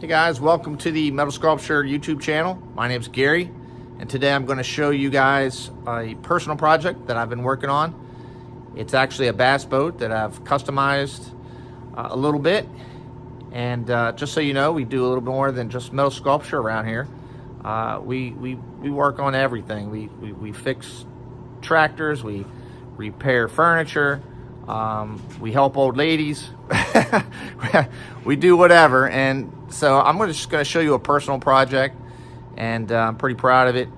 Hey guys, welcome to the Metal Sculpture YouTube channel. My name's Gary, and today I'm going to show you guys a personal project that I've been working on. It's actually a bass boat that I've customized a little bit, and just so you know, we do a little bit more than just metal sculpture around here. We work on everything. We fix tractors, we repair furniture, we help old ladies. We do whatever. And so I'm just going to show you a personal project, and I'm pretty proud of it.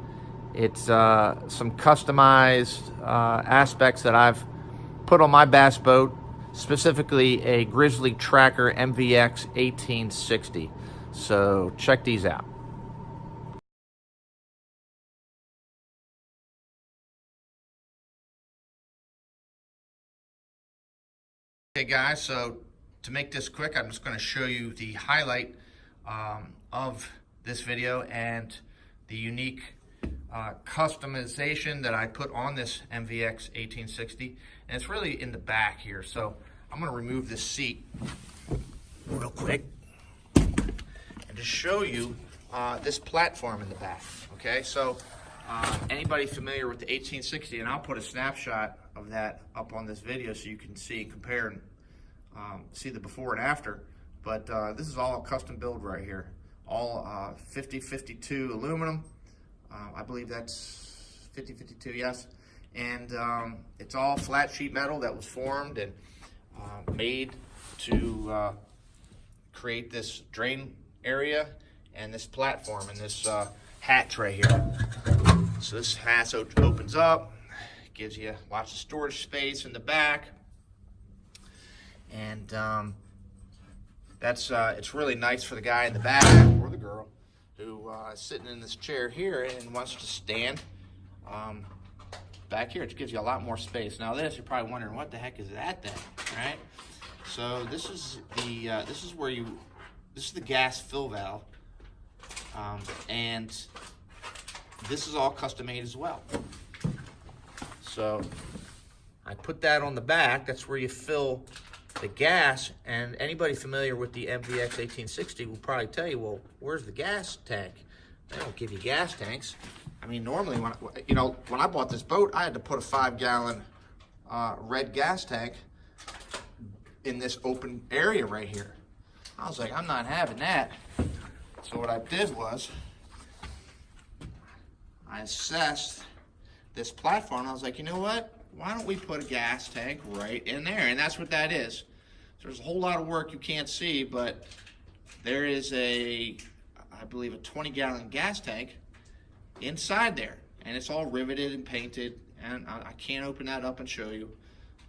It's some customized aspects that I've put on my bass boat, specifically a Grizzly Tracker MVX 1860. So check these out. Okay guys, so to make this quick, I'm just going to show you the highlight of this video and the unique customization that I put on this MVX 1860, and it's really in the back here. So I'm going to remove this seat real quick and just show you this platform in the back. Okay, so anybody familiar with the 1860, and I'll put a snapshot of that up on this video so you can see, compare, and see the before and after. But this is all a custom build right here, all 50-52 aluminum. I believe that's 50-52, yes. And it's all flat sheet metal that was formed and made to create this drain area and this platform and this hatch right here. So this hatch opens up, gives you lots of storage space in the back, and it's really nice for the guy in the back, or the girl, who is sitting in this chair here and wants to stand back here. It gives you a lot more space. Now this, you're probably wondering, what the heck is that then, right? So this is the this is the gas fill valve, and this is all custom made as well. So I put that on the back. That's where you fill the gas, and anybody familiar with the MVX 1860 will probably tell you, well, where's the gas tank? They don't give you gas tanks. I mean, normally when I bought this boat, I had to put a 5-gallon red gas tank in this open area right here. I was like, I'm not having that. So what I did was I assessed this platform. I was like, you know what? Why don't we put a gas tank right in there? And that's what that is. So there's a whole lot of work you can't see, but there is I believe a 20-gallon gas tank inside there. And it's all riveted and painted. And I can't open that up and show you,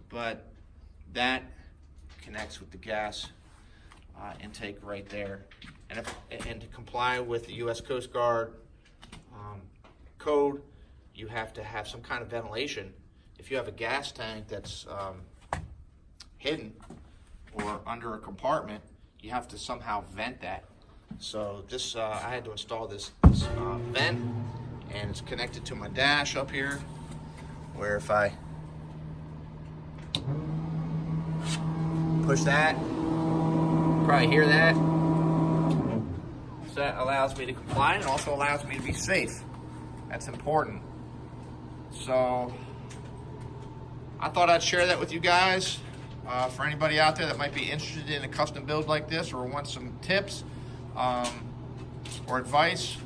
but that connects with the gas intake right there. And to comply with the U.S. Coast Guard code, you have to have some kind of ventilation. If you have a gas tank that's hidden or under a compartment, you have to somehow vent that. So this, I had to install this vent, and it's connected to my dash up here, where if I push that, you probably hear that. So that allows me to comply, and it also allows me to be safe. That's important. So I thought I'd share that with you guys. For anybody out there that might be interested in a custom build like this, or wants some tips or advice,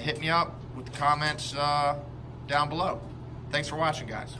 hit me up with the comments down below. Thanks for watching, guys.